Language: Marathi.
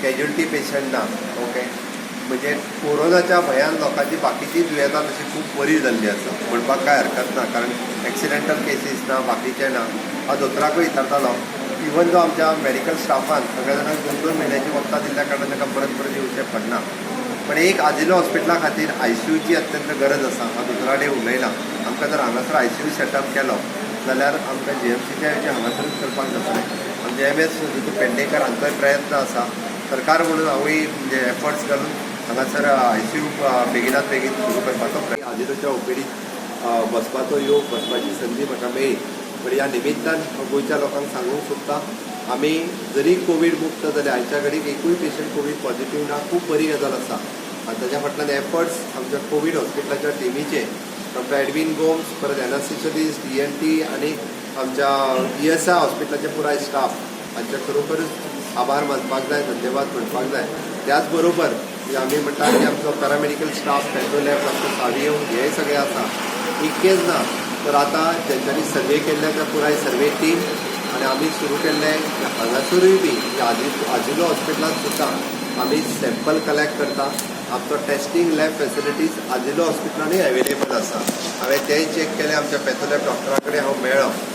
कॅज्युअलिटी पेशंट ना. ओके, म्हणजे कोरोनाच्या भयान लोकांची बाकीची दुयेंसां तशी खूब बरी जाल्ली आसा म्हणपाक काय हरकत ना, कारण एक्सिडेंटल केसीस ना, बाकीचे ना. हांव दोतोराकूय विचारतालो, इवन जो आमच्या मेडिकल स्टाफान सगळ्या जाणांक 2-2 म्हयन्याची वखदां दिल्ल्या कारणान ताका परत परत येवचें पडना. पण एक आजिलो हॉस्पिटला खातीर ICUची अत्यंत गरज आसा. हांव दोतोरा कडेन उलयलां. आमकां जर हांगासर ICU सेटअप केलो जाल्यार आमकां GMCच्या हेजे हांगासरूच करपाक जातलें. आमचे MS पेडणेकर हांचोय प्रयत्न आसा. सरकार म्हणून हांवूय म्हणजे एफर्ट्स घालून हांगासर ICU बेगिनात बेगीन सुरू करपाचो आजिलोच्या ओपीडीत बसपाचो योग बसपाची संदी म्हाका मेळ्ळी. पण ह्या निमित्तान गोंयच्या लोकांक सांगूंक सोदता, आमी जरी कोवीड मुक्त जाले, आयच्या घडीक एकूय पेशंट कोवीड पॉझिटिव्ह ना, खूब बरी गजाल आसा. आनी ताच्या फाटल्यान एफर्ट्स आमच्या कोवीड हॉस्पिटलाच्या टिमीचे, डॉक्टर एडविन गोम्स, परत एनास्थिशिस्ट, ENT आनी आमच्या ESI हॉस्पिटलाचे पुराय स्टाफ हांचे खरोखरच आभार मानपाक जाय, धन्यवाद म्हणपाक जाय. त्याच बरोबर आमी म्हणटा की आमचो पॅरामेडिकल स्टाफ, पेट्रोलॅब, डॉक्टर सावियो हे सगळे आसा. इतकेच ना तर आतां जेंच्यांनी सर्वे केल्ल्या त्या पुराय सर्वे टीम आनी आमी सुरू केल्ले हांगासरूय बी आजिलो हॉस्पिटलांत सुद्दां आमी सॅम्पल कलेक्ट करता. आमचो टेस्टिंग लॅब फॅसिलिटीज आजिलो हॉस्पिटलांनी अवेलेबल आसा. हांवें तेंय चॅक केलें. आमच्या पॅथोलॅब डॉक्टरा कडेन हांव मेळ्ळो.